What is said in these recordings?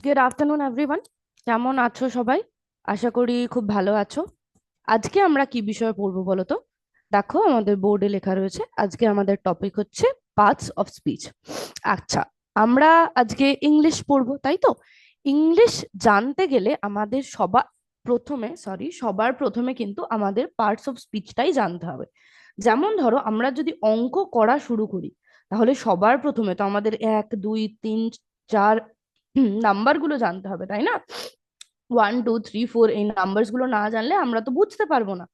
Good afternoon everyone. কেমন আছো সবাই? আশা করি খুব ভালো আছো। আজকে আমরা কি বিষয়ে পড়বো বলো তো? দেখো, আমাদের বোর্ডে লেখা রয়েছে আজকে আমাদের টপিক হচ্ছে পার্টস অফ স্পিচ। আচ্ছা, আমরা আজকে ইংলিশ পড়বো, তাই তো? ইংলিশ জানতে গেলে আমাদের সবার প্রথমে কিন্তু আমাদের পার্টস অফ স্পিচটাই জানতে হবে। যেমন ধরো, আমরা যদি অঙ্ক করা শুরু করি, তাহলে সবার প্রথমে তো আমাদের 1 2 3 4 নাম্বার গুলো জানতে হবে, তাই না? 1 2 3 4 এই নাম্বার গুলো না জানলে আমরা তো বুঝতে পারবো না।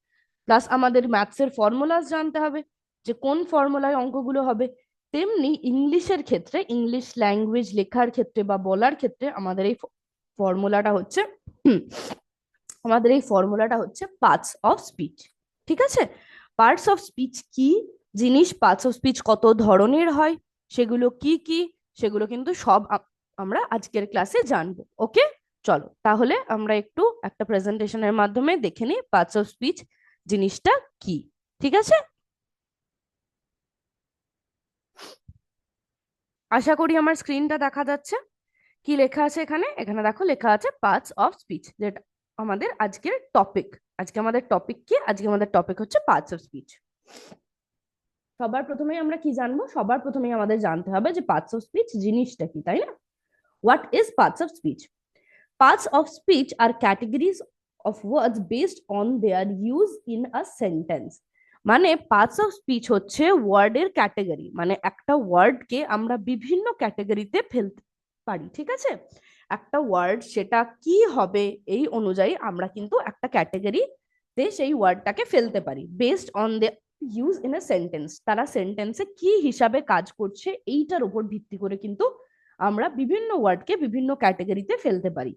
প্লাস আমাদের ম্যাথসের ফর্মুলাস জানতে হবে, যে কোন ফর্মুলায় অঙ্কগুলো হবে। তেমনি ইংলিশের ক্ষেত্রে, ইংলিশ ল্যাঙ্গুয়েজ লেখার ক্ষেত্রে বা বলার ক্ষেত্রে আমাদের এই ফর্মুলাটা হচ্ছে হুম, আমাদের এই ফর্মুলাটা হচ্ছে পার্টস অফ স্পিচ। ঠিক আছে? পার্টস অফ স্পিচ কি জিনিস, পার্টস অফ স্পিচ কত ধরনের হয়, সেগুলো কি কি, সেগুলো কিন্তু সব আমরা আজকের ক্লাসে জানবো। ওকে, চলো তাহলে আমরা একটু একটা প্রেজেন্টেশনের মাধ্যমে দেখে নিই পার্টস অফ স্পিচ জিনিসটা কি। ঠিক আছে? আশা করি আমার স্ক্রিনটা দেখা যাচ্ছে। কি লেখা আছে এখানে? এখানে দেখো, লেখা আছে পার্টস অফ স্পিচ, যেটা আমাদের আজকের টপিক। আজকে আমাদের টপিক কি? আজকে আমাদের টপিক হচ্ছে পার্টস অফ স্পিচ। সবার প্রথমেই আমরা কি জানবো? সবার প্রথমেই আমাদের জানতে হবে যে পার্টস অফ স্পিচ জিনিসটা কি, তাই না? What is parts of speech? Parts of speech are categories of words based on their use in a sentence. মানে পার্টস অফ স্পিচ হচ্ছে ওয়ার্ডের ক্যাটেগরি, মানে একটা ওয়ার্ডকে আমরা বিভিন্ন ক্যাটেগরিতে ফেলতে পারি। ঠিক আছে? একটা ওয়ার্ড সেটা কি হবে এই অনুযায়ী আমরা কিন্তু একটা ক্যাটেগরিতে সেই ওয়ার্ডটাকে ফেলতে পারি, based on the use in a sentence. তারা সেন্টেন্সে কি হিসাবে কাজ করছে এইটার উপর ভিত্তি করে কিন্তু আমরা বিভিন্ন ওয়ার্ডকে বিভিন্ন ক্যাটেগরিতে ফেলতে পারি।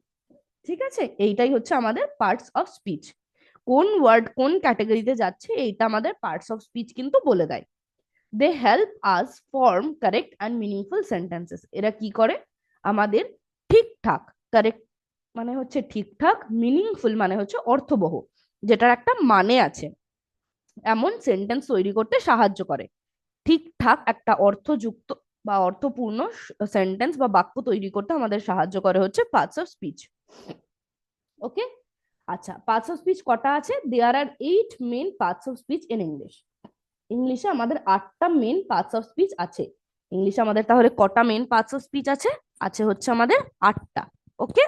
ঠিক আছে? এইটাই হচ্ছে আমাদের পার্টস অফ স্পিচ। কোন ওয়ার্ড কোন ক্যাটাগরিতে যাচ্ছে এইটা আমাদের পার্টস অফ স্পিচ কিন্তু বলে দেয়। They help us form correct and meaningful sentences. এরা কি করে? আমাদের ঠিকঠাক, কারেক্ট মানে হচ্ছে ঠিকঠাক, মিনিংফুল মানে হচ্ছে অর্থবহ, যেটার একটা মানে আছে, এমন সেন্টেন্স তৈরি করতে সাহায্য করে। ঠিকঠাক একটা অর্থযুক্ত বা অর্থপূর্ণ সেন্টেন্স বা বাক্য তৈরি করতে আমাদের সাহায্য করে হচ্ছে পার্টস অফ স্পিচ। ওকে, আচ্ছা, পার্টস অফ স্পিচ কটা আছে? There are 8 main parts of speech in English. ইংলিশে আমাদের 8টা মেন পার্টস অফ স্পিচ আছে। ইংলিশে আমাদের তাহলে কটা মেন পার্টস অফ স্পিচ আছে? আছে হচ্ছে আমাদের 8টা। ওকে,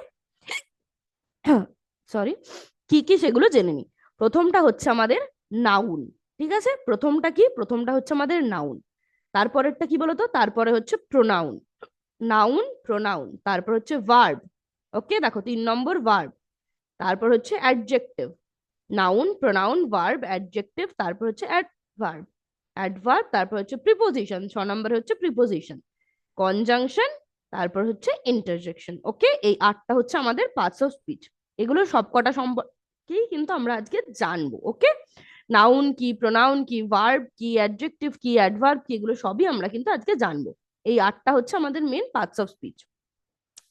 সরি, কি কি সেগুলো জেনে নি। প্রথমটা হচ্ছে আমাদের নাউন। ঠিক আছে? প্রথমটা কি? প্রথমটা হচ্ছে আমাদের নাউন। তারপরেরটা কি বলতো? তারপরে হচ্ছে প্রোনাউন। নাউন, প্রোনাউন, তারপর হচ্ছে ভার্ব। ওকে, দেখো 3 নম্বর ভার্ব। তারপর হচ্ছে adjective. Noun, pronoun, verb, adjective, তারপর হচ্ছে অ্যাডভার্ব। অ্যাডভার্ব, তারপর হচ্ছে প্রিপোজিশন, 6 নম্বরে হচ্ছে প্রিপোজিশন, কনজাংশন, তারপর হচ্ছে ইন্টারজেকশন। ওকে, এই 8টা হচ্ছে আমাদের পার্টস অফ স্পিচ। এগুলো সবকটা সম্পর্কেই কিন্তু আমরা আজকে জানবো। ওকে, নাউন কি, প্রোনাউন কি, ভার্ব কি, অ্যাডজেক্টিভ কি, অ্যাডভার্ব কি, এগুলো সবই আমরা কিন্তু আজকে জানবো। এই 8টা হচ্ছে আমাদের মেন পার্টস অফ স্পিচ।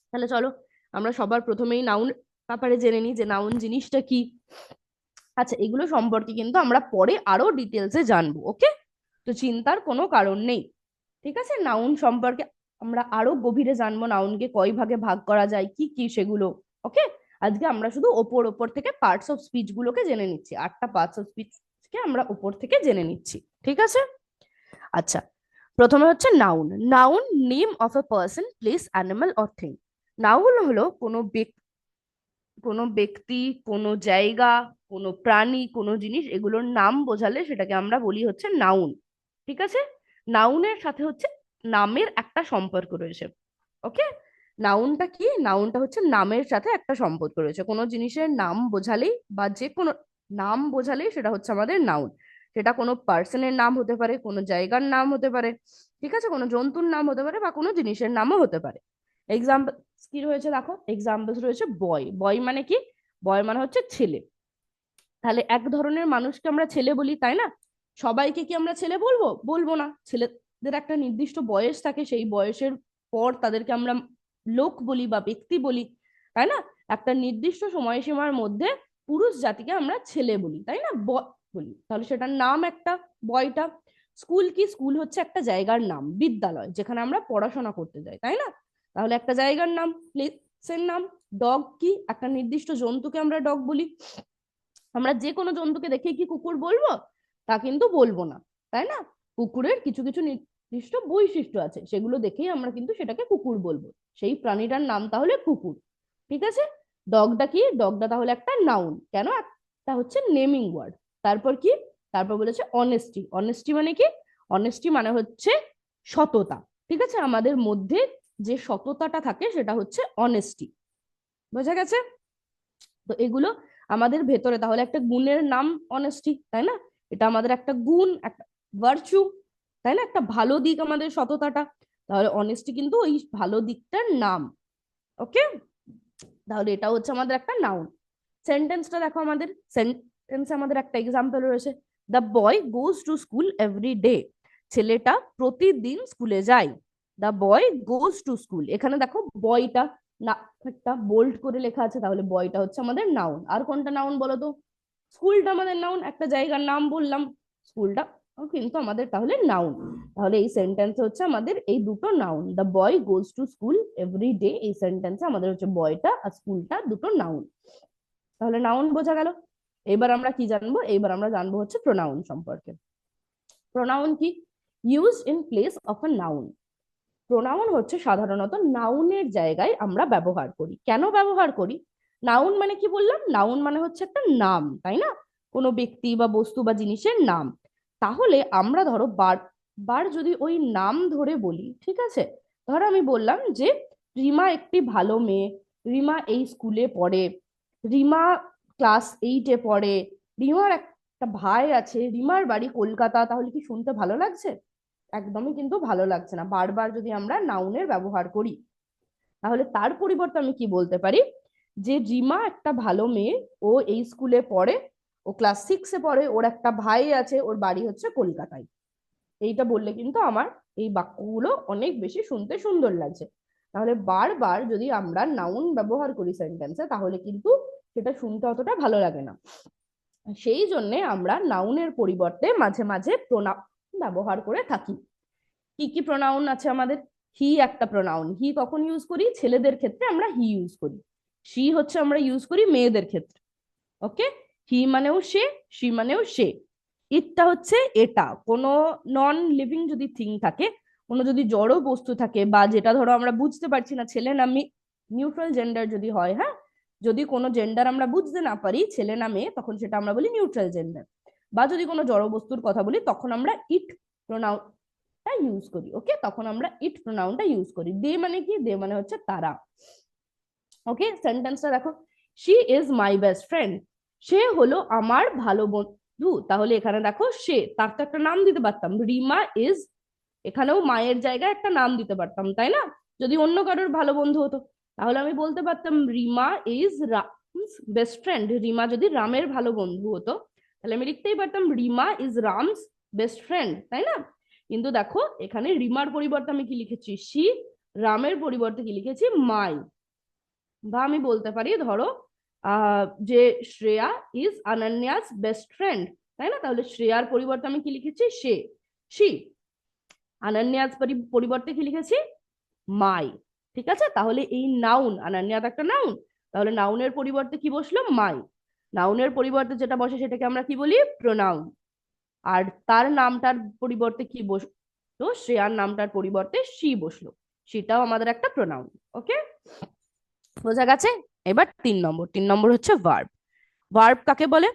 তাহলে চলো আমরা সবার প্রথমেই নাউন ব্যাপারে জেনে নিই, যে নাউন জিনিসটা কি। আচ্ছা, এগুলো সম্পর্কে কিন্তু আমরা পরে আরো ডিটেলসে জানবো। ওকে, তো চিন্তার কোনো কারণ নেই। ঠিক আছে? নাউন সম্পর্কে আমরা আরো গভীরে জানবো, নাউনকে কয় ভাগে ভাগ করা যায়, কি কি সেগুলো। ওকে, আজকে আমরা শুধু ওপর ওপর থেকে পার্টস অফ স্পিচ গুলোকে জেনে নিচ্ছি, 8টা পার্টস অফ স্পিচ কে আমরা উপর থেকে জেনে নিচ্ছি। ঠিক আছে? আচ্ছা, প্রথমে হচ্ছে noun. Noun, name of a person, place, animal or thing. Noun হলো কোনো ব্যক্তি, কোনো জায়গা, কোনো প্রাণী, কোনো জিনিস, এগুলোর নাম বোঝালে সেটাকে আমরা বলি হচ্ছে নাউন। ঠিক আছে? নাউনের সাথে হচ্ছে নামের একটা সম্পর্ক রয়েছে। ওকে, নাউনটা কি? নাউনটা হচ্ছে নামের সাথে একটা সম্পর্ক রয়েছে। কোনো জিনিসের নাম বোঝালেই বা যে কোনো নাম বোঝালেই সেটা হচ্ছে আমাদের নাউন। সেটা কোনো পার্সনের নাম হতে পারে, কোনো জায়গার নাম হতে পারে, ঠিক আছে, কোনো জন্তুর নাম হতে পারে, বা কোনো জিনিসের নামও হতে পারে। এক্সাম্পল কি রয়েছে দেখো, এক্সাম্পলস রয়েছে বয়। বয় মানে কি? বয় মানে হচ্ছে ছেলে। তাহলে এক ধরনের মানুষকে আমরা ছেলে বলি, তাই না? সবাইকে কি আমরা ছেলে বলবো? বলবো না। ছেলেদের একটা নির্দিষ্ট বয়স থাকে, সেই বয়সের পর তাদেরকে আমরা লোক বলি বা ব্যক্তি বলি, তাই না? একটা নির্দিষ্ট সময়সীমার মধ্যে পুরুষ জাতিকে আমরা ছেলে বলি, তাই না? বলি, তাহলে সেটার নাম একটা, বয়টা। স্কুল কি? স্কুল হচ্ছে একটা জায়গার নাম, বিদ্যালয় যেখানে আমরা পড়াশোনা করতে যাই, তাই না? তাহলে একটা জায়গার নাম। সের নাম। ডগ কি? একটা নির্দিষ্ট জন্তুকে আমরা ডগ বলি। আমরা যে কোনো জন্তুকে দেখে কি কুকুর বলবো? তা কিন্তু বলবো না, তাই না? কুকুরের কিছু কিছু নির্দিষ্ট বৈশিষ্ট্য আছে, সেগুলো দেখেই আমরা কিন্তু সেটাকে কুকুর বলবো। সেই প্রাণীটার নাম তাহলে কুকুর। ঠিক আছে? ডগটা কি? ডগটা তাহলে একটা নাউন। কেন? একটা হচ্ছে নেমিং ওয়ার্ড। তারপর কি? তারপর বলেছে অনেস্টি। অনেস্টি মানে কি? অনেস্টি মানে হচ্ছে সততা। ঠিক আছে? আমাদের মধ্যে যে সততাটা থাকে সেটা হচ্ছে অনেস্টি। বোঝা গেছে? তো এগুলো আমাদের ভেতরে, তাহলে একটা গুণের নাম অনেস্টি, তাই না? এটা আমাদের একটা গুণ, একটা ভার্চু, তাই না? একটা ভালো দিক আমাদের সততাটা। তাহলে অনেস্টি কিন্তু ওই ভালো দিকটার নাম। ওকে, তাহলে এটা হচ্ছে আমাদের একটা নাউন। সেন্টেন্সটা দেখো, আমাদের সেন্টেন্সে আমাদের একটা এক্সাম্পল রয়েছে, the boy goes to school every day. ছেলেটা প্রতিদিন স্কুলে যায়। The boy goes to school, এখানে দেখো বয়টা না একটা বোল্ড করে লেখা আছে, তাহলে বয়টা হচ্ছে আমাদের নাউন। আর কোনটা নাউন বলো তো? স্কুলটা আমাদের নাউন, একটা জায়গার নাম বললাম, স্কুলটা কিন্তু আমাদের তাহলে নাউন। তাহলে এই সেন্টেন্সে হচ্ছে আমাদের এই দুটো noun, the boy goes to school every day, এই সেন্টেন্সে আমাদের হচ্ছে বয়টা আর স্কুলটা দুটো নাউন। তাহলে নাউন বোঝা গেল। এবার আমরা কি জানবো? এবার আমরা জানবো হচ্ছে প্রোনাউন সম্পর্কে। প্রোনাউন কি? Use in place of a noun. Pronoun হচ্ছে সাধারণত নাউনের জায়গায় আমরা ব্যবহার করি। কেন ব্যবহার করি? নাউন মানে কি বললাম? নাউন মানে হচ্ছে একটা নাম, তাই না? কোনো ব্যক্তি বা বস্তু বা জিনিসের নাম। তাহলে আমরা ধরো বার যদি ওই নাম ধরে বলি, ঠিক আছে? ধরো আমি বললাম যে রিমা একটি ভালো মেয়ে, রিমা এই স্কুলে পড়ে, রিমা ক্লাস 8-এ পড়ে, রিমার একটা ভাই আছে, রিমার বাড়ি কলকাতা। তাহলে কি শুনতে ভালো লাগছে? একদমই কিন্তু ভালো লাগছে না। বারবার যদি আমরা নাউনের ব্যবহার করি, তাহলে তার পরিবর্তে আমি কি বলতে পারি? যে রিমা একটা ভালো মেয়ে, ও এই স্কুলে পড়ে, ও ক্লাস 6-এ পড়ে, ওর একটা ভাই আছে, ওর বাড়ি হচ্ছে কলকাতায়। এইটা বললে কিন্তু আমার এই বাক্যগুলো অনেক বেশি শুনতে সুন্দর লাগছে। তাহলে বারবার যদি আমরা নাউন ব্যবহার করি সেন্টেন্সে, তাহলে কিন্তু সেটা শুনতে অতটা ভালো লাগে না। সেই জন্য আমরা নাউনের পরিবর্তে মাঝে মাঝে প্রোনাউন ব্যবহার করে থাকি। কি কি প্রোনাউন আছে আমাদের? হি একটা প্রোনাউন। হি কখন ইউজ করি? ছেলেদের ক্ষেত্রে আমরা হি ইউজ করি। শি হচ্ছে আমরা ইউজ করি মেয়েদের ক্ষেত্রে। ওকে, হি মানেও সে, শি মানেও সে। ইটটা হচ্ছে এটা। কোনো নন লিভিং যদি থিং থাকে, কোনো যদি জড় বস্তু থাকে, বা যেটা ধরো আমরা বুঝতে পারছি না, ছেলে না মেয়ে, নিউট্রাল জেন্ডার যদি হয়, হ্যাঁ, যদি কোনো জেন্ডার আমরা বুঝতে না পারি, ছেলে না মেয়ে, তখন সেটা আমরা বলি নিউট্রাল জেন্ডার। বা যদি কোনো জড় বস্তুর কথা বলি, তখন আমরা ইট প্রোনাউনটা ইউজ করি। ওকে, তখন আমরা ইট প্রোনাউনটা ইউজ করি। দে মানে কি? দে মানে হচ্ছে তারা। ওকে, সেন্টেন্সটা দেখো, she is my best friend. সে হলো আমার ভালো বন্ধু। তাহলে এখানে দেখো সে, তার তো একটা নাম দিতে পারতাম, রিমা ইজ। এখানেও মায়ের জায়গায় একটা নাম দিতে পারতাম, তাই না? যদি অন্য কারোর ভালো বন্ধু হতো, তাহলে আমি বলতে পারতাম Rima is Ram's best friend. রিমা যদি রামের ভালো বন্ধু হতো, তাহলে আমি লিখতেই পারতাম Rima is Ram's best friend, তাই না? কিন্তু দেখো এখানে রিমার পরিবর্তে আমি কি লিখেছি? শি। রামের পরিবর্তে কি লিখেছি? মাই। বা আমি বলতে পারি ধরো যে শ্রেয়া ইজ অনন্যাস বেস্ট ফ্রেন্ড, তাই না? তাহলে শ্রেয়ার পরিবর্তে আমি কি লিখেছি? সে, শি। অনন্যাস পরিবর্তে কি লিখেছি? মাই। ঠিক আছে? তাহলে এই নাউন, অনন্যাস একটা নাউন, তাহলে নাউনের পরিবর্তে কি বসলো? মাই। নাউনের পরিবর্তে যেটা বসে সেটাকে আমরা কি বলি? প্রোনাউন। আর তার নামটার পরিবর্তে কি বসলো? শ্রেয়ার নামটার পরিবর্তে শি বসলো, সেটাও আমাদের একটা প্রোনাউন। ওকে, বোঝা গেছে? এবার 3 নম্বর। 3 নম্বর হচ্ছে ভার্ব। ভার্ব কাকে বলে?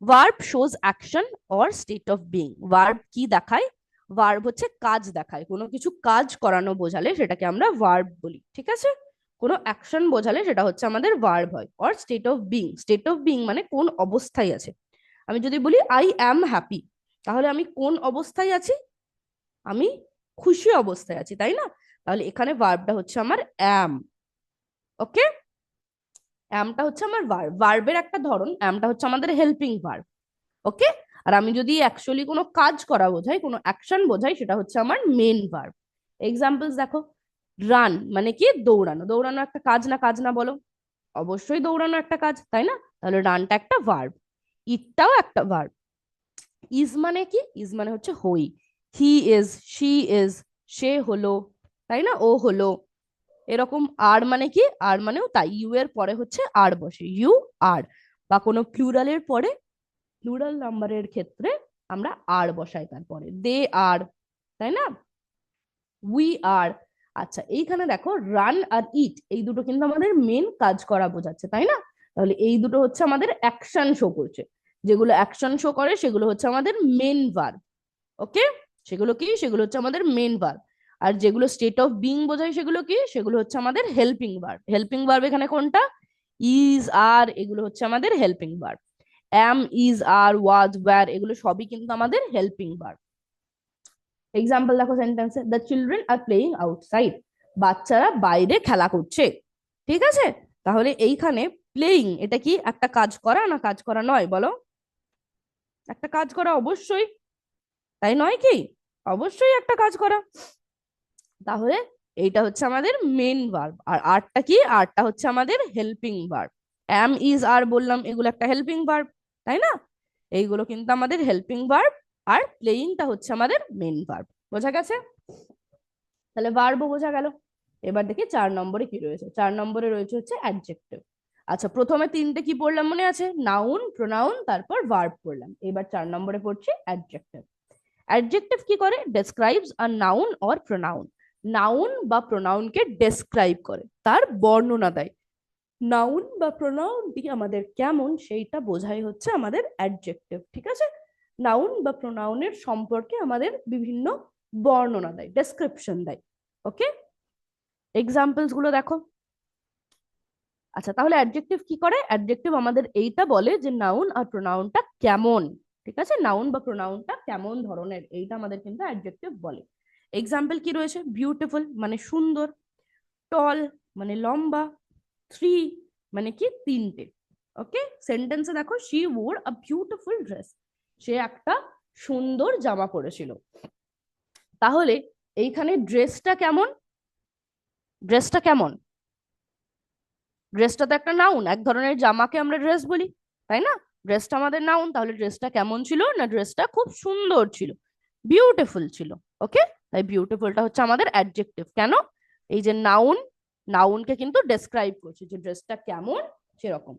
Verb shows action or state of being. Verb কি দেখায়? ভার্ব হচ্ছে কাজ দেখায়। কোনো কিছু কাজ করানো বোঝালে সেটাকে আমরা ভার্ব বলি। ঠিক আছে? কোনো অ্যাকশন বোঝালে সেটা হচ্ছে আমাদের ভার্ব হয়। Or state of being. State of being মানে কোন অবস্থায় আছে। আমি যদি বলি আই অ্যাম হ্যাপি, তাহলে আমি কোন অবস্থায় আছি? আমি খুশি অবস্থায় আছি, তাই না? তাহলে এখানে ভার্বটা হচ্ছে আমার অ্যাম। ওকে, অ্যামটা হচ্ছে আমার ভার্ব। ভার্বের একটা ধরন, অ্যামটা হচ্ছে আমাদের হেল্পিং ভার্ব। ওকে, আর আমি যদি অ্যাকচুয়ালি কোনো কাজ করা বোঝাই, কোনো অ্যাকশন বোঝাই, সেটা হচ্ছে আমার মেন ভার্ব। এক্সাম্পলস দেখো, রান মানে কি? দৌড়ানো। দৌড়ানো একটা কাজ না? কাজ না বলো? অবশ্যই দৌড়ানো একটা কাজ, তাই না? তাহলে রানটা একটা ভার্ব, ইটটাও একটা ভার্ব। ইজ মানে কি? ইজ মানে হচ্ছে হই। হি ইজ, শি ইজ, সে হলো, তাই না? ও হলো। এরকম আর মানে কি, আর মানেও তাই, ইউ এর পরে হচ্ছে আর বসে, ইউ আর, বা কোনো প্লুরালের পরে, প্লুরাল নাম্বারের ক্ষেত্রে আমরা আর বসাই তারপরে, দে আর, তাই না, উই আর। আচ্ছা এইখানে দেখো রান আর ইট, এই দুটো কিন্তু আমাদের মেন কাজ করা বোঝাচ্ছে, তাই না? তাহলে এই দুটো হচ্ছে আমাদের অ্যাকশন শো করছে, যেগুলো অ্যাকশন শো করে সেগুলো হচ্ছে আমাদের মেন ভার্ব। ওকে, সেগুলো কি, সেগুলো হচ্ছে আমাদের মেন ভার্ব। আর যেগুলো স্টেট অফ বিং বোঝায় সেগুলো কি, সেগুলো হচ্ছে আমাদের হেল্পিং ভার্ব। হেল্পিং ভার্ব এখানে কোনটা, ইজ আর, এগুলো হচ্ছে আমাদের helping verb. Am, is, are, was, were, এগুলো সবই কিন্তু আমাদের হেল্পিং ভার্ব। এক্সাম্পল দেখো সেন্টেন্সে, the children are playing outside, বাচ্চারা বাইরে খেলা করছে। ঠিক আছে, তাহলে এইখানে প্লেইং, এটা কি একটা কাজ করা না কাজ করা নয় বলো? একটা কাজ করা অবশ্যই, তাই নয় কি? অবশ্যই একটা কাজ করা। তাহলে এইটা হচ্ছে আমাদের মেন ভার্ব, আর আরটা কি, আরটা হচ্ছে আমাদের হেল্পিং ভার্ব। অ্যাম, ইজ, আর বললাম, এগুলো একটা হেল্পিং ভার্ব, তাই না? এইগুলো কিন্তু আমাদের হেল্পিং ভার্ব, আর প্লেইংটা হচ্ছে আমাদের মেন ভার্ব। বোঝা গেছে? তাহলে ভার্বও বোঝা গেল। এবার দেখি 4 নম্বরে কি রয়েছে। 4 নম্বরে রয়েছে হচ্ছে অ্যাডজেক্টিভ। আচ্ছা প্রথমে তিনটে কি পড়লাম মনে আছে, নাউন, প্রোনাউন, তারপর ভার্ব পড়লাম। এবার 4 নম্বরে পড়ছি অ্যাডজেক্টিভ। অ্যাডজেক্টিভ কি করে, describes a noun or pronoun, noun বা প্রোনাউনকে ডেসক্রাইব করে, তার বর্ণনা দেয়। নাউন বা প্রোনাউনটি আমাদের কেমন সেইটা বোঝাই হচ্ছে আমাদের অ্যাডজেক্টিভ। ঠিক আছে, নাউন বা প্রোনাউনের সম্পর্কে আমাদের বিভিন্ন বর্ণনা দেয়, ডেসক্রিপশন দেয়। ওকে, এক্সাম্পলস গুলো দেখো। আচ্ছা তাহলে অ্যাডজেক্টিভ কি করে, অ্যাডজেক্টিভ আমাদের এইটা বলে যে নাউন আর প্রোনাউনটা কেমন। ঠিক আছে, নাউন বা প্রোনাউনটা কেমন ধরনের, এইটা আমাদের কিন্তু অ্যাডজেক্টিভ বলে। এক্সাম্পল কি রয়েছে, বিউটিফুল মানে সুন্দর, টল মানে লম্বা, থ্রি মানে কি তিনটে। ওকে, সেন্টেন্সে দেখো, she wore a beautiful dress, সে একটা সুন্দর জামা পরেছিল। তাহলে এইখানে ড্রেসটা কেমন, ড্রেসটা কেমন, ড্রেসটা তো একটা নাউন, এক ধরনের জামাকে আমরা ড্রেস বলি, তাই না? ড্রেসটা আমাদের নাউন, তাহলে ড্রেসটা কেমন ছিল না, ড্রেসটা খুব সুন্দর ছিল, বিউটিফুল ছিল। ওকে, তাই বিউটিফুলটা হচ্ছে আমাদের অ্যাডজেক্টিভ। কেন, এই যে নাউন, নাউনকে কিন্তু ডেসক্রাইব করছে যে ড্রেসটা কেমন সেরকম।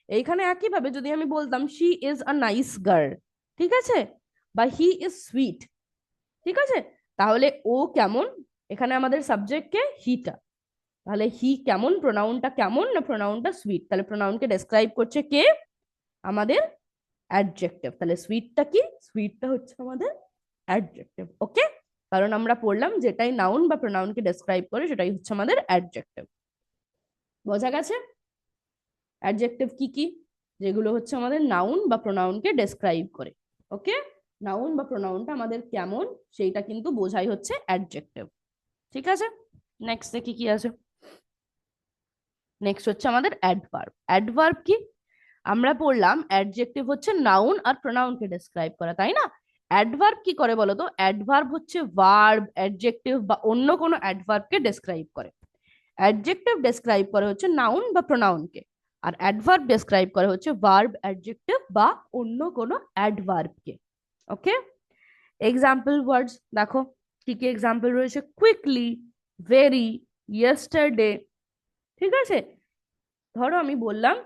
এইখানে একইভাবে যদি আমি বলতাম she is a nice girl, ঠিক আছে, বা হি ইজ সুইট, ঠিক আছে, তাহলে ও কেমন, এখানে আমাদের সাবজেক্ট কে, হিটা, তাহলে হি কেমন, প্রোনাউনটা কেমন না প্রোনাউনটা সুইট, তাহলে প্রোনাউনকে ডেসক্রাইব করছে কে, আমাদের অ্যাডজেক্টিভ। তাহলে সুইটটা কি, সুইটটা হচ্ছে আমাদের অ্যাডজেক্টিভ। ওকে, কারণ আমরা পড়লাম যেটাই নাউন বা প্রোনাউনকে ডেসক্রাইব করে সেটাই হচ্ছে আমাদের অ্যাডজেক্টিভ। বোঝা গেছে? অ্যাডজেক্টিভ কি কি, যেগুলো হচ্ছে আমাদের নাউন বা প্রোনাউনকে ডেসক্রাইব করে। ওকে, নাউন বা প্রোনাউনটা আমাদের কেমন সেইটা কিন্তু বোঝাই হচ্ছে অ্যাডজেক্টিভ। ঠিক আছে, নেক্সট দেখি কি আছে। নেক্সট হচ্ছে আমাদের অ্যাডভার্ব। অ্যাডভার্ব কি, আমরা পড়লাম অ্যাডজেক্টিভ হচ্ছে নাউন আর প্রোনাউনকে ডেসক্রাইব করা, তাই না? অ্যাডভার্ব কি করে বলতো, অ্যাডভার্ব হচ্ছে ভার্ব, অ্যাডজেক্টিভ বা অন্য কোনো অ্যাডভার্বকে ডেসক্রাইব করে। অ্যাডজেক্টিভ ডেসক্রাইব করে হচ্ছে নাউন বা প্রোনাউনকে, আর অ্যাডভার্ব ডেসক্রাইব করে হচ্ছে ভার্ব, অ্যাডজেক্টিভ বা অন্য কোনো অ্যাডভার্বকে। ওকে, এক্সাম্পল ওয়ার্ডস দেখো, কি কি এক্সাম্পল রয়েছে, কুইকলি, ভেরি, ইয়েস্টারডে। ঠিক আছে, ধরো আমি বললাম,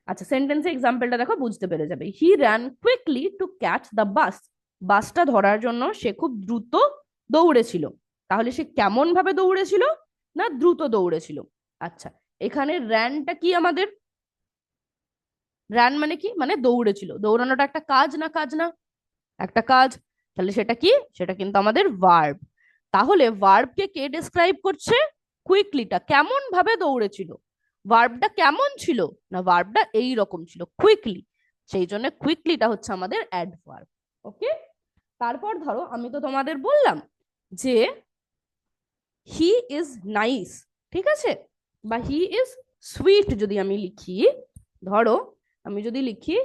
আচ্ছা সেন্টেন্সে এক্সাম্পলটা দেখো, বুঝতে পেরে যাবে। He ran quickly to catch the bus, বাসটা ধরার জন্য সে খুব দ্রুত দৌড়েছিল। তাহলে সে কেমন ভাবে দৌড়েছিল না দ্রুত দৌড়েছিল। আচ্ছা এখানে র্যানটা কি আমাদের, র্যান মানে কি, মানে দৌড়েছিল, দৌড়ানোটা একটা কাজ না কাজ না, একটা কাজ, তাহলে সেটা কি, সেটা কিন্তু আমাদের ভার্ব। তাহলে ভার্বকে কে ডেসক্রাইব করছে, কুইকলিটা কেমন ভাবে দৌড়েছিল, ভার্বটা কেমন ছিল না ভার্বটা এই রকম ছিল, কুইকলি, সেই জন্য কুইকলিটা হচ্ছে আমাদের অ্যাডভার্ব। ওকে, তারপর ধরো আমি তো তোমাদের বললাম যে হি ইজ নাইস, ঠিক আছে, বা হি ইজ সুইট, যদি আমি লিখি, ধরো আমি যদি লিখি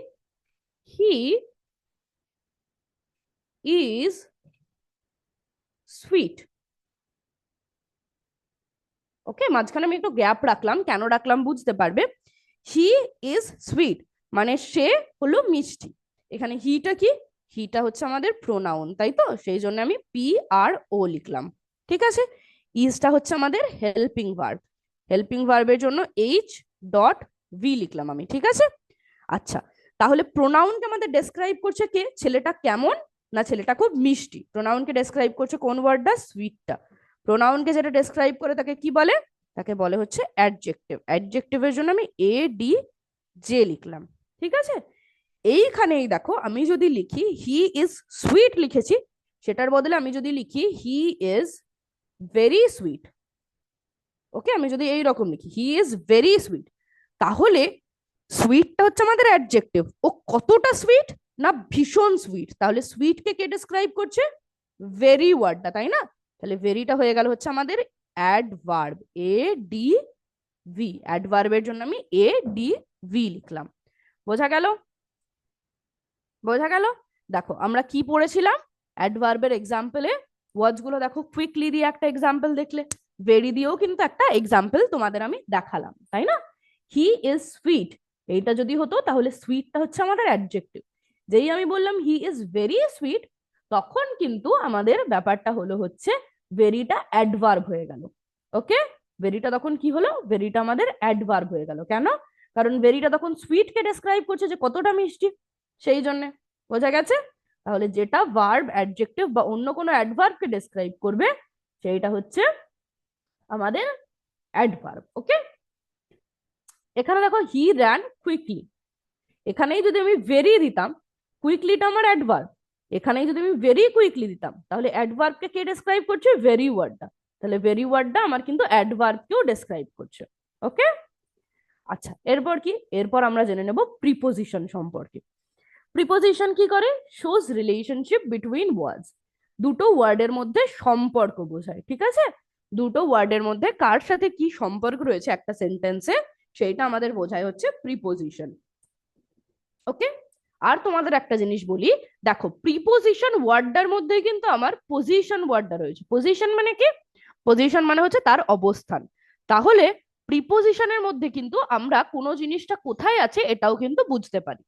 হি ইজ সুইট, ওকে, মাঝখানে আমি একটু গ্যাপ রাখলাম, কেন রাখলাম বুঝতে পারবে। হি ইজ সুইট মানে সে হলো মিষ্টি। এখানে হিটা কি, হিটা হচ্ছে আমাদের প্রোনাউন, তাই তো, সেই জন্য আমি পি আর ও লিখলাম। ঠিক আছে, ইজটা হচ্ছে আমাদের হেল্পিং ভার্ব, হেল্পিং ভার্বের জন্য এইচ ডট ভি লিখলাম আমি, ঠিক আছে। আচ্ছা, তাহলে প্রোনাউনকে আমাদের ডেসক্রাইব করছে কে? ছেলেটা কেমন, না ছেলেটা খুব মিষ্টি। প্রোনাউনকে ডেসক্রাইব করছে কোন ওয়ার্ডটা? সুইটটা। প্রোনাউনকে যেটা ডেসক্রাইব করে তাকে কি বলে? তাকে বলে হচ্ছে অ্যাডজেক্টিভ। অ্যাডজেক্টিভের জন্য আমি এ ডি জে লিখলাম, ঠিক আছে। এইখানেই দেখো, আমি যদি লিখি হি ইজ সুইট লিখেছি, সেটার বদলে আমি যদি লিখি হি ইজ ভেরি সুইট, ওকে, আমি যদি এইরকম লিখি হি ইজ ভেরি সুইট, তাহলে সুইটটা হচ্ছে আমাদের অ্যাডজেক্টিভ। ও কতটা সুইট? না ভীষণ সুইট। তাহলে সুইটকে কে ডেসক্রাইব করছে? ভেরি ওয়ার্ডটা, তাই না? তাহলে ভেরিটা হয়ে গেল হচ্ছে আমাদের অ্যাডভার্ব, এ ডি ভি। অ্যাডভার্বের জন্য আমি এ ডি ভি লিখলাম। বোঝা গেল? বোঝা গেল? দেখো আমরা কি পড়েছিলাম অ্যাডভার্বের এক্সাম্পলে, ওয়ার্ডস গুলো দেখো, কুইকলি দিয়ে একটা এক্সাম্পল দেখলে, ভেরি দিয়েও কিন্তু একটা এক্সাম্পল তোমাদের আমি দেখালাম, তাই না? হি ইজ সুইট, এইটা যদি হতো তাহলে সুইটটা হচ্ছে আমাদের অ্যাডজেক্টিভ। যেই আমি বললাম হি ইজ ভেরি সুইট, তখন কিন্তু আমাদের ব্যাপারটা হলো হচ্ছে ভেরিটা অ্যাডভার্ব হয়ে গেল। ওকে, ভেরিটা তখন কি হলো? ভেরিটা আমাদের অ্যাডভার্ব হয়ে গেল। কেন? কারণ ভেরিটা তখন সুইটকে ডেসক্রাইব করছে যে কতটা মিষ্টি, সেই জন্য। বোঝা গেছে? তাহলে যেটা ভার্ব, অ্যাডজেক্টিভ বা অন্য কোনো অ্যাডভার্বকে ডেসক্রাইব করবে, সেইটা হচ্ছে আমাদের অ্যাডভার্ব। ওকে, এখানে দেখো হি র্যান কুইকলি, এখানেই যদি আমি ভেরি দিতাম, কুইকলিটা আমার অ্যাডভার্ব, এখানেই যদি আমি ভেরি কুইকলি দিতাম, তাহলে অ্যাডভার্বকে কে ডেসক্রাইব করছে? ভেরি ওয়ার্ডটা। তাহলে ভেরি ওয়ার্ডটা আমার কিন্তু অ্যাডভার্বকেও ডেসক্রাইব করছে। ওকে, আচ্ছা, এরপর কি? এরপর আমরা জেনে নেব প্রিপোজিশন সম্পর্কে। প্রিপোজিশন কি করে? শোজ রিলেশনশিপ বিটুইন ওয়ার্ডস, দুটো ওয়ার্ডের মধ্যে সম্পর্ক বোঝায়, ঠিক আছে। দুটো ওয়ার্ডের মধ্যে কার সাথে কি সম্পর্ক রয়েছে একটা সেন্টেন্সে, সেইটা আমাদের বোঝায় হচ্ছে প্রিপোজিশন। ওকে, আর তোমাদের একটা জিনিস বলি, দেখো প্রিপোজিশন ওয়ার্ডটার মধ্যে কিন্তু আমার পজিশন ওয়ার্ডটা রয়েছে। পজিশন মানে কি? পজিশন মানে হচ্ছে তার অবস্থান। তাহলে প্রিপোজিশনের মধ্যে কিন্তু আমরা কোনো জিনিসটা কোথায় আছে এটাও কিন্তু বুঝতে পারি।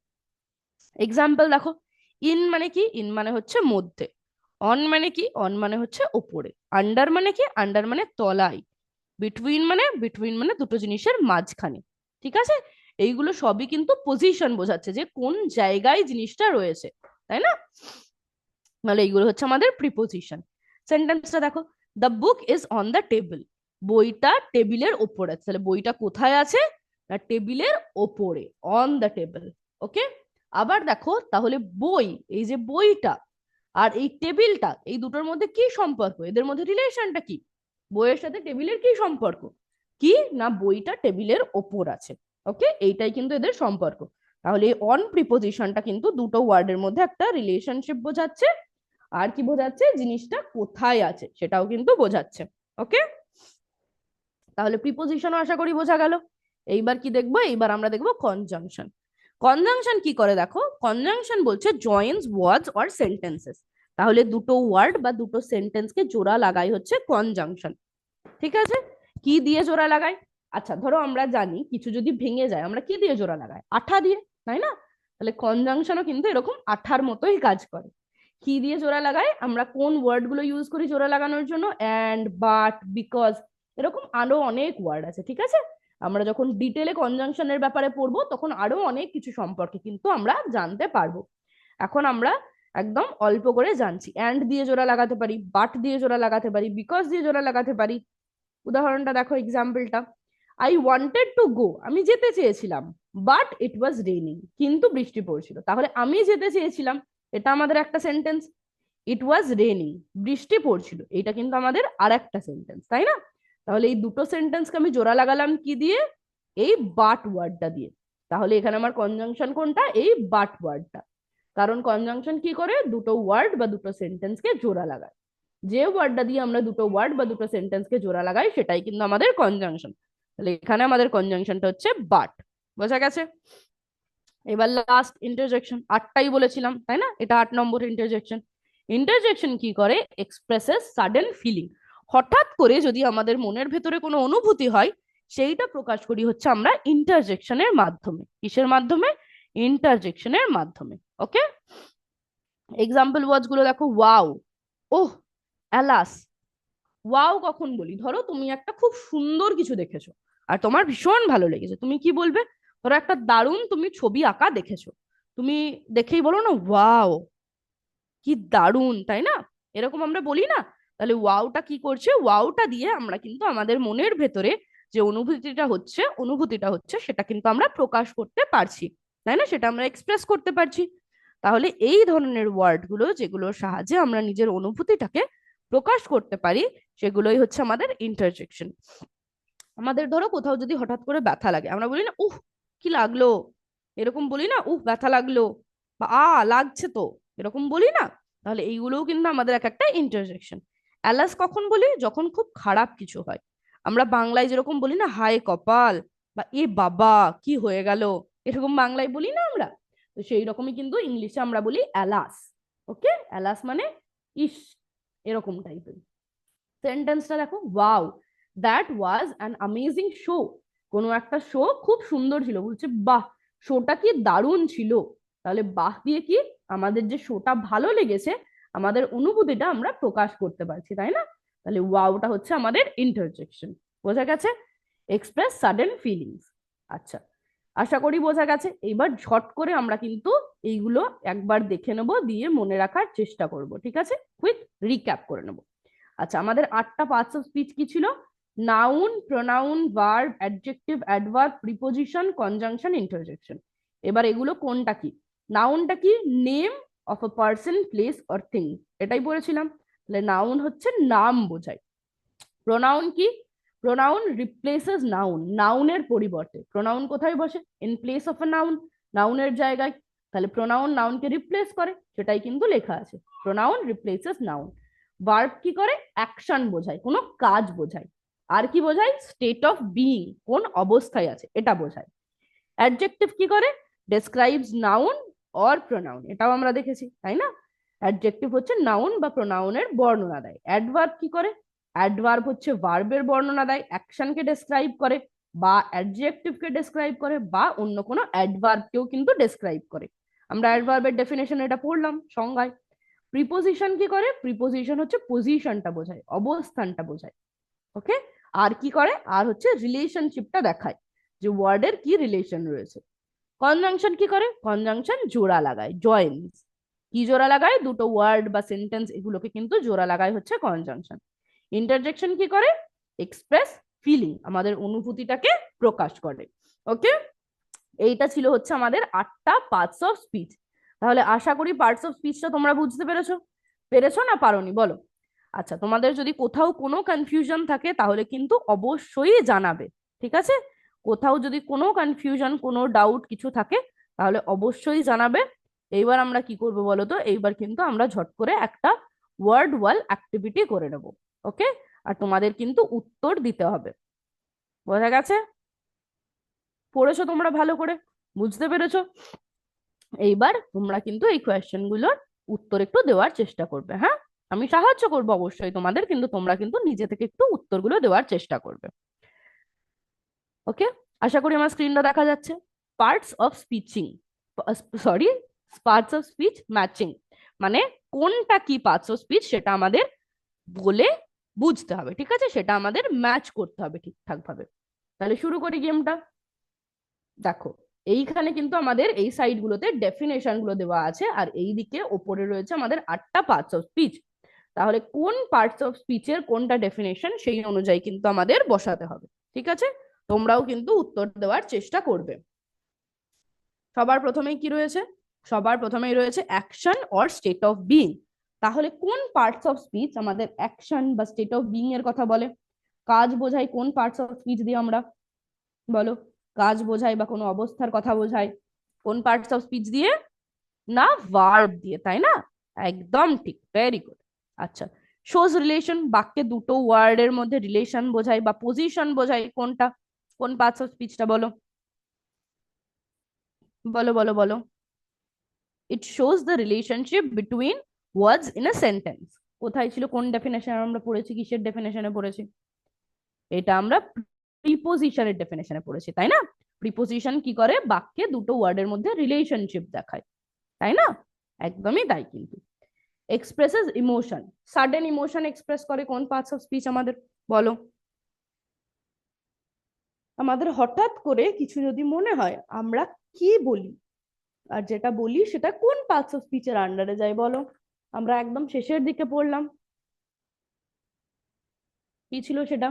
এক্সাম্পল দেখো, ইন মানে কি? ইন মানে হচ্ছে মধ্যে। অন মানে কি? অন মানে হচ্ছে ওপরে। আন্ডার মানে কি? আন্ডার মানে তলায়। বিটুইন মানে? বিটুইন মানে দুটো জিনিসের মাঝখানে, ঠিক আছে। এইগুলো সবই কিন্তু পজিশন বোঝাচ্ছে যে কোন জায়গায় জিনিসটা রয়েছে, তাই না? তাহলে এইগুলো হচ্ছে আমাদের প্রিপোজিশন। সেন্টেন্সটা দেখো, the book is on the table, বইটা টেবিলের ওপরে আছে। তাহলে বইটা কোথায় আছে? না টেবিলের ওপরে, অন দ্য টেবিল। ওকে, আবার দেখো তাহলে বই, এই যে বইটা আর এই টেবিলটা, এই দুটোর মধ্যে কি সম্পর্ক? এদের মধ্যে রিলেশনটা কি? বইয়ের সাথে টেবিলের কি সম্পর্ক? কি না বইটা টেবিলের ওপর আছে। ওকে, এইটাই কিন্তু এদের সম্পর্ক। তাহলে এই অন প্রিপোজিশনটা কিন্তু দুটো ওয়ার্ডের মধ্যে একটা রিলেশনশিপ বোঝাচ্ছে, আর কি বোঝাচ্ছে? জিনিসটা কোথায় আছে সেটাও কিন্তু বোঝাচ্ছে। ওকে, তাহলে প্রিপোজিশনও আশা করি বোঝা গেল। এইবার কি দেখবো? এইবার আমরা দেখবো কনজাংশন। কনজাংশন কি করে দেখো, কনজাংশন বলছে জয়েন্স ওয়ার্ডস অর সেন্টেন্সেস। তাহলে দুটো ওয়ার্ড বা দুটো সেন্টেন্সকে জোড়া লাগাই হচ্ছে কনজাংশন, ঠিক আছে। কি দিয়ে জোড়া লাগাই? আচ্ছা ধরো আমরা জানি কিছু যদি ভেঙে যায় আমরা কি দিয়ে জোড়া লাগাই? আঠা দিয়ে, তাই না? তাহলে কনজাংশনও কিন্তু এরকম আঠার মতোই কাজ করে। কি দিয়ে জোড়া লাগাই? আমরা কোন ওয়ার্ড গুলো ইউজ করি জোড়া লাগানোর জন্য? অ্যান্ড, বাট, বিকজ, এরকম আরো অনেক ওয়ার্ড আছে, ঠিক আছে। আমরা যখন ডিটেলে কনজাংশনের ব্যাপারে পড়বো তখন আরো অনেক কিছু সম্পর্কে কিন্তু আমরা জানতে পারবো। এখন আমরা একদম অল্প করে জানছি। অ্যান্ড দিয়ে জোড়া লাগাতে পারি, বাট দিয়ে জোড়া লাগাতে পারি, বিকজ দিয়ে জোড়া লাগাতে পারি। উদাহরণটা দেখো, এক্সাম্পলটা, আই ওয়ান্টেড টু গো, আমি যেতে চেয়েছিলাম, বাট ইট ওয়াজ রেইনিং, কিন্তু বৃষ্টি পড়ছিল। তাহলে আমি যেতে চেয়েছিলাম, এটা আমাদের একটা সেন্টেন্স। ইট ওয়াজ রেইনিং, বৃষ্টি পড়ছিল, এটা কিন্তু আমাদের আর একটা সেন্টেন্স, তাই না? তাহলে এই দুটো সেন্টেন্সকে আমি জোড়া লাগালাম কি দিয়ে? এই বাট ওয়ার্ডটা দিয়ে। তাহলে এখানে আমার কনজাংশন কোনটা? এই বাট ওয়ার্ডটা। কারণ কনজাংশন কি করে? দুটো ওয়ার্ড বা দুটো সেন্টেন্সকে জোড়া লাগায়। যে ওয়ার্ডটা দিয়ে আমরা দুটো ওয়ার্ড বা দুটো সেন্টেন্সকে জোড়া লাগাই সেটাই কিন্তু আমাদের কনজাংশন। তাহলে এখানে আমাদের কনজাংশনটা হচ্ছে বাট। বোঝা গেছে? এবার লাস্ট ইন্টারজেকশন, আটটাই বলেছিলাম তাই না? এটা 8 নম্বর ইন্টারজেকশন। ইন্টারজেকশন কি করে? এক্সপ্রেসেস সাডেন ফিলিং, হঠাৎ করে যদি আমাদের মনের ভেতরে কোনো অনুভূতি হয় সেইটা প্রকাশ করি হচ্ছে আমরা ইন্টারজেকশনের মাধ্যমে। কিসের মাধ্যমে? ইন্টারজেকশনের মাধ্যমে। ওকে, এক্সাম্পল ওয়ার্ডস গুলো দেখো, ওয়াও, ওহ, অ্যালাস, ওয়াও কখন বলি? ধরো তুমি একটা খুব সুন্দর কিছু দেখেছো আর তোমার ভীষণ ভালো লেগেছে, তুমি কি বলবে? ধরো একটা দারুণ তুমি ছবি আঁকা দেখেছো, তুমি দেখেই বলো না ওয়াও, কি দারুণ, তাই না? এরকম আমরা বলি না? তাহলে ওয়াওটা কি করছে? ওয়াওটা দিয়ে আমরা কিন্তু আমাদের মনের ভেতরে যে অনুভূতিটা হচ্ছে সেটা কিন্তু আমরা প্রকাশ করতে পারছি, তাই না? সেটা আমরা এক্সপ্রেস করতে পারছি। তাহলে এই ধরনের ওয়ার্ড গুলো যেগুলোর সাহায্যে আমরা নিজের অনুভূতিটাকে প্রকাশ করতে পারি, সেগুলোই হচ্ছে আমাদের ইন্টারজেকশন। আমাদের ধরো কোথাও যদি হঠাৎ করে ব্যথা লাগে, আমরা বলি না উহ কি লাগলো, এরকম বলি না, উহ ব্যথা লাগলো, বা লাগছে তো, এরকম বলি না? তাহলে এইগুলোও কিন্তু আমাদের এক একটা ইন্টারজেকশন। অ্যালাস কখন বলি? যখন খুব খারাপ কিছু হয়। আমরা বাংলায় যেরকম বলি না হায় কপাল, বা এ বাবা কি হয়ে গেল, এরকম বাংলায় বলি না আমরা? তো সেই রকমই কিন্তু ইংলিশে আমরা বলি অ্যালাস। ওকে, অ্যালাস মানে ইস, এরকম টাইপের। সেন্টেন্সটা দেখো, wow that was an amazing show. কোনো একটা শো খুব সুন্দর ছিল, বলছে বাহ শোটা কি দারুণ ছিল। তাহলে বাহ দিয়ে কি আমাদের যে শোটা ভালো লেগেছে, আমাদের অনুভূতিটা আমরা প্রকাশ করতে পারছি, তাই না? তাহলে ওয়াওটা হচ্ছে আমাদের ইন্টারজেকশন। বোঝা গেছে? Express sudden feelings. আচ্ছা, আশা করি বোঝা গেছে। এইবার ঝট করে আমরা কিন্তু এইগুলো একবার দেখে নেবো, দিয়ে মনে রাখার চেষ্টা করব, ঠিক আছে? কুইক রিক্যাপ করে নেবো। আচ্ছা, আমাদের 8টা পার্টস অফ স্পিচ কি ছিল? Noun, pronoun, verb, adjective, adverb, preposition, conjunction, interjection. এবার এগুলো কোনটা কি? নাউনটা কি? Name of a person, place or thing, এটাই পড়েছিলাম। তাহলে নাউন হচ্ছে নাম বোঝায়। প্রোনাউন কি? প্রোনাউন রিপ্লেসেস নাউন, নাউনের পরিবর্তে। প্রোনাউন কোথায় বসে? In place of a noun, নাউনের জায়গায়। তাহলে প্রোনাউন নাউনকে রিপ্লেস করে, সেটাই কিন্তু লেখা আছে, প্রোনাউন রিপ্লেসেস নাউন। ভার্ব কি করে? অ্যাকশন বোঝায়, কোনো কাজ বোঝায়। আর কি বোঝায়? স্টেট অফ বিইং, কোন অবস্থায় আছে এটা বোঝায়। অ্যাডজেক্টিভ কি করে? ডেসক্রাইবস নাউন অর প্রোনাউন, এটাও আমরা দেখেছি, তাই না? অ্যাডজেক্টিভ হচ্ছে নাউন বা প্রোনাউনের বর্ণনা দেয়। অ্যাডভার্ব কি করে? অ্যাডভার্ব হচ্ছে ভার্বের বর্ণনা দেয়, অ্যাকশনকে ডেসক্রাইব করে, বা অ্যাডজেক্টিভকে ডেসক্রাইব করে, বা অন্য কোনো অ্যাডভার্বকেও কিন্তু ডেসক্রাইব করে। আমরা অ্যাডভার্বের ডেফিনেশন এটা পড়লাম সংজ্ঞায়। প্রিপোজিশন কি করে? প্রিপোজিশন হচ্ছে পজিশনটা বোঝায়, অবস্থানটা বোঝায়। ওকে। আর কি করে? আর হচ্ছে রিলেশনশিপটা দেখায়, যে ওয়ার্ডের কি রিলেশন রয়েছে। কনজাংশন কি করে? কনজাংশন জোড়া লাগায়, জয়েন্স। কি জোড়া লাগায়? দুটো ওয়ার্ড বা সেন্টেন্স, এগুলোকে কিন্তু জোড়া লাগায় হচ্ছে কনজাংশন। ইন্টারজেকশন কি করে? এক্সপ্রেস ফিলিং, আমাদের অনুভূতিটাকে প্রকাশ করে। ওকে, এইটা ছিল হচ্ছে আমাদের 8টা পার্টস অফ স্পিচ। তাহলে আশা করি পার্টস অফ স্পিচটা তোমরা বুঝতে পেরেছো। পেরেছো না পারোনি বলো? আচ্ছা, তোমাদের যদি কোথাও কোনো কনফিউশন থাকে তাহলে কিন্তু অবশ্যই জানাবে, ঠিক আছে? কোথাও যদি কোনো কনফিউশন, কোনো ডাউট কিছু থাকে তাহলে অবশ্যই জানাবে। এইবার আমরা কি করবো বলো তো? এইবার কিন্তু আমরা ঝট করে একটা ওয়ার্ড ওয়াল অ্যাক্টিভিটি করে নেব। ওকে, আর তোমাদের কিন্তু উত্তর দিতে হবে। বোঝা গেছে? পড়েছো তোমরা ভালো করে? বুঝতে পেরেছো? এইবার তোমরা কিন্তু এই কোয়েশ্চেন গুলোর উত্তর একটু দেওয়ার চেষ্টা করবে, হ্যাঁ? আমি সাহায্য করবো অবশ্যই তোমাদের, কিন্তু তোমরা কিন্তু নিজে থেকে একটু উত্তরগুলো দেওয়ার চেষ্টা করবে। ওকে, আশা করি আমার স্ক্রিনটা দেখা যাচ্ছে। Parts of speeching, sorry, parts of speech matching, মানে কোনটা কি পার্টস অফ স্পিচ সেটা আমাদের বলে বুঝতে হবে, ঠিক আছে? সেটা আমাদের ম্যাচ করতে হবে ঠিকঠাক ভাবে। তাহলে শুরু করি গেমটা। দেখো, এইখানে কিন্তু আমাদের এই সাইড গুলোতে ডেফিনেশন গুলো দেওয়া আছে, আর এই দিকে ওপরে রয়েছে আমাদের 8টা পার্টস অফ স্পিচ। তাহলে কোন পার্টস অফ স্পিচের কোনটা ডেফিনেশন সেই অনুযায়ী কিন্তু আমাদের বসাতে হবে, ঠিক আছে? তোমরাও কিন্তু উত্তর দেওয়ার চেষ্টা করবে। সবার প্রথমেই কি রয়েছে? সবার প্রথমেই রয়েছে action or state of being. তাহলে কোন পার্টস অফ স্পিচ আমাদের অ্যাকশন বা স্টেট অফ বিইং এর কথা বলে? কাজ বোঝাই কোন পার্টস অফ স্পিচ দিয়ে আমরা? বলো, কাজ বোঝাই বা কোনো অবস্থার কথা বোঝায় কোন পার্টস অফ স্পিচ দিয়ে? না, ভার্ব দিয়ে, তাই না? একদম ঠিক, ভেরি গুড। আচ্ছা, শোজ রিলেশন, বাক্যে দুটো ওয়ার্ডের মধ্যে রিলেশন বোঝায় বা পজিশন বোঝায় কোনটা? কোন পার্টস অফ স্পিচটা বলো? বলো বলো বলো। It shows the relationship between words in a sentence. কোথায় ছিল? কোন ডেফিনেশন আমরা পড়েছি? কিসের ডেফিনেশনে পড়েছি? এটা আমরা প্রিপোজিশনের ডেফিনেশনে পড়েছি, তাই না? প্রিপোজিশন কি করে? বাক্যে দুটো ওয়ার্ডের মধ্যে রিলেশনশিপ দেখায়, তাই না? একদমই তাই কিন্তু। Expresses emotion. Sudden emotion express করে কোন পার্টস অফ স্পিচ আমাদের, বলো। আমাদের হঠাৎ করে কিছু যদি মনে হয় আমরা কি বলি, আর যেটা বলি সেটা কোন পার্টস অফ স্পিচের আন্ডারে যায় বলো। আমরা একদম শেষের দিকে পড়লাম, কি ছিল সেটা?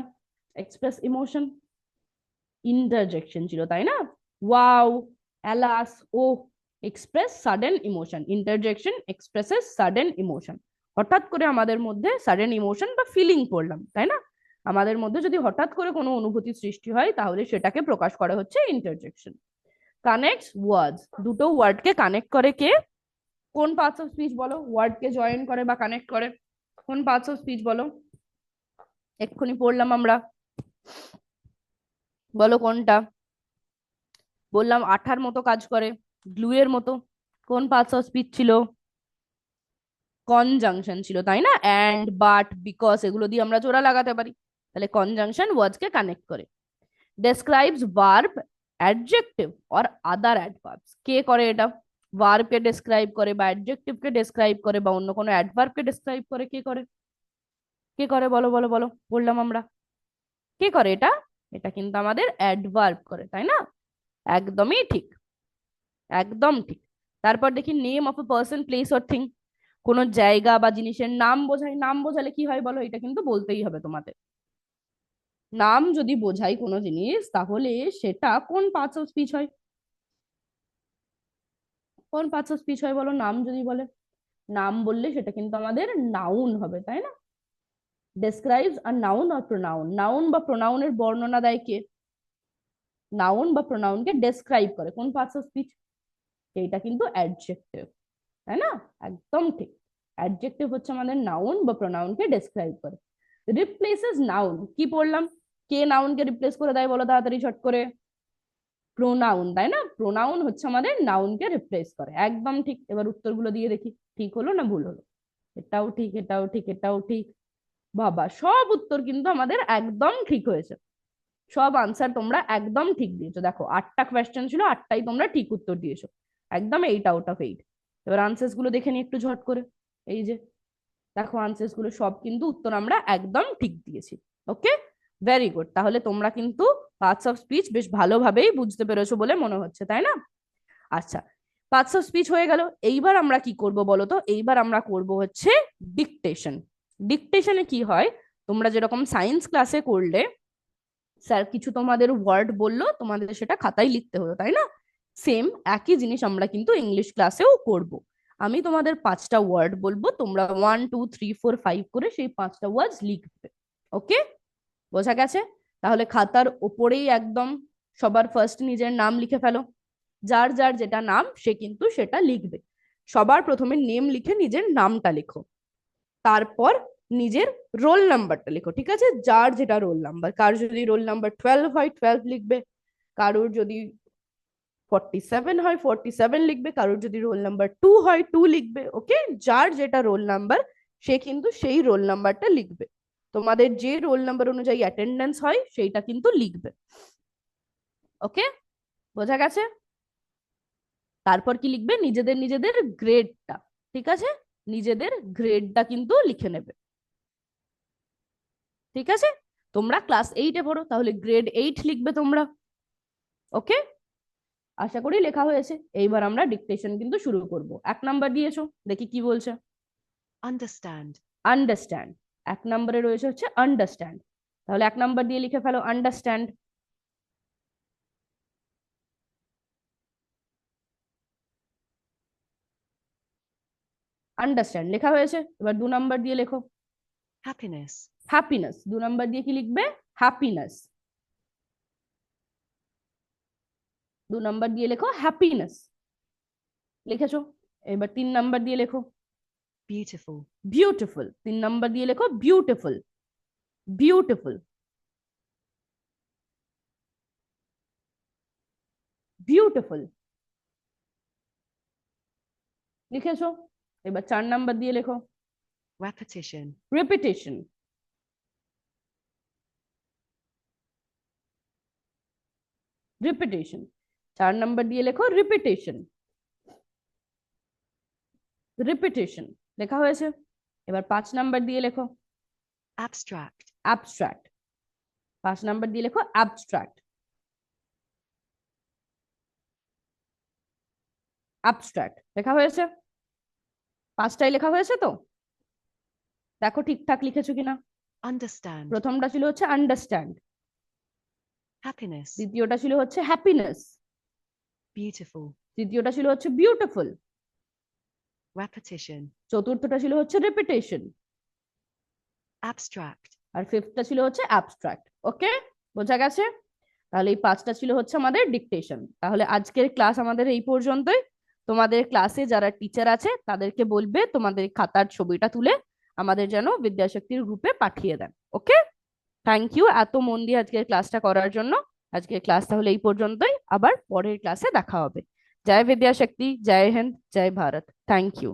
এক্সপ্রেস ইমোশন, ইন্টারজেকশন ছিল, তাই না? Wow, alas, oh, express sudden emotion. Interjection expresses sudden emotion. হঠাৎ করে আমাদের মধ্যে সাডেন ইমোশন বা ফিলিং পড়লাম, তাই না? আমাদের মধ্যে যদি হঠাৎ করে কোনো অনুভূতি সৃষ্টি হয় তাহলে সেটাকে প্রকাশ করা হচ্ছে ইন্টারজেকশন। কানেক্টস ওয়ার্ডস, দুটো ওয়ার্ডকে কানেক্ট করে কে? কোন পার্টস অফ স্পিচ বলো? ওয়ার্ডকে জয়েন করে বা কানেক্ট করে কোন পার্টস অফ স্পিচ বলো? এক্ষুনি পড়লাম আমরা, বলো কোনটা? বললাম আঠার মতো কাজ করে, গ্লু এর মতো। কোন পার্টস অফ স্পিচ ছিল? কনজাংশন ছিল, তাই না? অ্যান্ড, বাট, বিকজ এগুলো দিয়ে আমরা জোড়া লাগাতে পারি, তাহলে কনজাংশন ওয়ার্ডস কে কানেক্ট করে। Describes verb, adjective or other adverbs, কে করে এটা? ভার্ব কে ডেসক্রাইব করে বা অ্যাডজেক্টিভ কে ডেসক্রাইব করে বা অন্য কোনো অ্যাডভার্ব কে ডেসক্রাইব করে, কে করে? কে করে বলো বলো বলো, বললাম আমরা, কে করে এটা? এটা কিন্তু আমাদের অ্যাডভার্ব করে, তাই না? একদমই ঠিক, একদম ঠিক। তারপর দেখি name of a person, place or thing, কোন জায়গা বা জিনিসের নাম বোঝায়। নাম বোঝালে কি হয় বলো? এটা কিন্তু বলতেই হবে তোমাদের। নাম যদি বোঝাই কোনো জিনিস তাহলে সেটা কোন পার্টস অফ স্পিচ হয়? কোন পার্টস অফ স্পিচ হয় বলো নাম যদি বলে? নাম বললে সেটা কিন্তু আমাদের নাউন হবে, তাই না? ডেসক্রাইবস আর নাউন আর প্রোনাউন, নাউন বা প্রোনাউনের বর্ণনা দেয় কে? নাউন বা প্রোনাউনকে ডেসক্রাইব করে কোন পার্টস অফ স্পিচ? এইটা কিন্তু অ্যাডজেক্টিভ, তাই না? একদম ঠিক। অ্যাডজেক্টিভ হচ্ছে আমাদের নাউন বা প্রোনাউনকে ডেসক্রাইব করে। রিপ্লেসেস নাউন, কি পড়লাম? কে নাউনকে রিপ্লেস করে দেয় বলো তাড়াতাড়ি ঝট করে? প্রোনাউন, তাই না? প্রোনাউন হচ্ছে আমাদের নাউনকে রিপ্লেস করে, একদম ঠিক। এবার উত্তরগুলো দিয়ে দেখি ঠিক হলো না ভুল হলো। এটাও ঠিক, এটাও ঠিক, এটাও ঠিক। বাবা, সব উত্তর কিন্তু আমাদের একদম ঠিক হয়েছে। সব আনসার তোমরা একদম ঠিক দিয়েছো। দেখো 8টা কোয়েশ্চেন ছিল, 8টাই তোমরা ঠিক উত্তর দিয়েছো, একদম 8 আউট অফ 8। এবার আনসার্স গুলো দেখে নি একটু ঝট করে। এই যে দেখো আনসার্স গুলো সব কিন্তু উত্তর আমরা একদম ঠিক দিয়েছি। ওকে, ভেরি গুড। তাহলে তোমরা কিন্তু পার্টস অফ স্পিচ বেশ ভালোভাবেই বুঝতে পেরেছো বলে মনে হচ্ছে, তাই না? আচ্ছা, পার্টস অফ স্পিচ হয়ে গেল। এইবার আমরা কি করব বলো তো? এইবার আমরা করব হচ্ছে ডিকটেশন। ডিকটেশনে কি হয়, তোমরা যেরকম সায়েন্স ক্লাসে করলে স্যার কিছু তোমাদের ওয়ার্ড বললো, তোমাদের সেটা খাতায় লিখতে হলো, তাই না? সেম একই জিনিস আমরা কিন্তু ইংলিশ ক্লাসেও করব। আমি তোমাদের 5টা ওয়ার্ড বলবো, তোমরা 1 2 3 4 5 করে সেই 5টা ওয়ার্ড লিখবে। ওকে, বোঝা গেছে? তাহলে খাতার ওপরেই একদম সবার ফার্স্ট নিজের নাম লিখে ফেলো। যার যার যেটা নাম সে কিন্তু সেটা লিখবে। সবার প্রথমে নেম লিখে নিজের নামটা লেখো, তারপর নিজের রোল নাম্বারটা লেখো, ঠিক আছে? যার যেটা রোল নাম্বার, কারোর যদি রোল নাম্বার 12 হয় 12 লিখবে, কারোর যদি 47 হয় 47 লিখবে, কারোর যদি রোল নাম্বার 2 হয় 2 লিখবে। ওকে, যার যেটা রোল নাম্বার সে কিন্তু সেই রোল নাম্বারটা লিখবে। তোমাদের যে রোল নাম্বার অনুযায়ী অ্যাটেন্ডেন্স হয় সেইটা কিন্তু লিখবে। ওকে, বোঝা গেছে? তারপর কি লিখবে? নিজেদের নিজেদের গ্রেডটা, ঠিক আছে? নিজেদের গ্রেডটা কিন্তু লিখে নেবে, ঠিক আছে? তোমরা ক্লাস 8-এ পড়ো, তাহলে গ্রেড 8 লিখবে তোমরা। ওকে, আশা করি লেখা হয়েছে। এইবার আমরা ডিকটেশন কিন্তু শুরু করব। 1 নাম্বার দিয়েছো, দেখি কি বলছে। Understand. আন্ডারস্ট্যান্ড, 1 নম্বরে রয়েছে হচ্ছে আন্ডারস্ট্যান্ড। তাহলে 1 নাম্বার দিয়ে লিখে ফেলো আন্ডারস্ট্যান্ড। আন্ডারস্ট্যান্ড লেখা হয়েছে। এবার 2 নাম্বার দিয়ে লেখো Happiness. হ্যাপিনেস। 2 নাম্বার দিয়ে কি লিখবে? হ্যাপিনেস। 2 নাম্বার দিয়ে লেখো হ্যাপিনেস, লিখেছো। এবার 3 নাম্বার দিয়ে লেখো Beautiful. বিউটিফুল। 3 নাম্বার দিয়ে লেখো বিউটিফুল, বিউটিফুল, বিউটিফুল, লিখেছো। এবার 4 নাম্বার দিয়ে লেখো Repetition. Repetition, repetition. 4 নাম্বার দিয়ে লেখো রিপিটেশন, রিপিটেশন। লেখা হয়েছে। এবার 5 নাম্বার দিয়ে লেখো abstract, অ্যাবস্ট্রাক্ট। 5 নাম্বার দিয়ে লেখো অ্যাবস্ট্রাক্ট। অ্যাবস্ট্রাক্ট লেখা হয়েছে, 5টাই লেখা হয়েছে তো? দেখো ঠিকঠাক লিখেছো কিনা। understand, প্রথমটা ছিল হচ্ছে আন্ডারস্ট্যান্ড, happiness, দ্বিতীয়টা ছিল হচ্ছে হ্যাপিনেস, beautiful, তৃতীয়টা ছিল হচ্ছে বিউটিফুল, repetition, চতুর্থটা ছিল হচ্ছে রেপিটেশন, abstract, আর ফিফথটা ছিল হচ্ছে অ্যাবস্ট্রাক্ট। ওকে, বোঝা গেছে? তাহলে এই 5টা ছিল হচ্ছে আমাদের ডিকটেশন। তাহলে আজকের ক্লাস আমাদের এই পর্যন্তই। তোমাদের ক্লাসে যারা টিচার আছে তাদেরকে বলবে তোমাদের খাতার ছবিটা তুলে আমাদের যেন বিদ্যাশক্তির গ্রুপে পাঠিয়ে দেন। ওকে, থ্যাংক ইউ এত মন দিয়ে আজকের ক্লাসটা করার জন্য। আজকের ক্লাস তাহলে এই পর্যন্তই, আবার পরের ক্লাসে দেখা হবে। জয় বিদ্যাশক্তি, জয় হিন্দ, জয় ভারত। Thank you.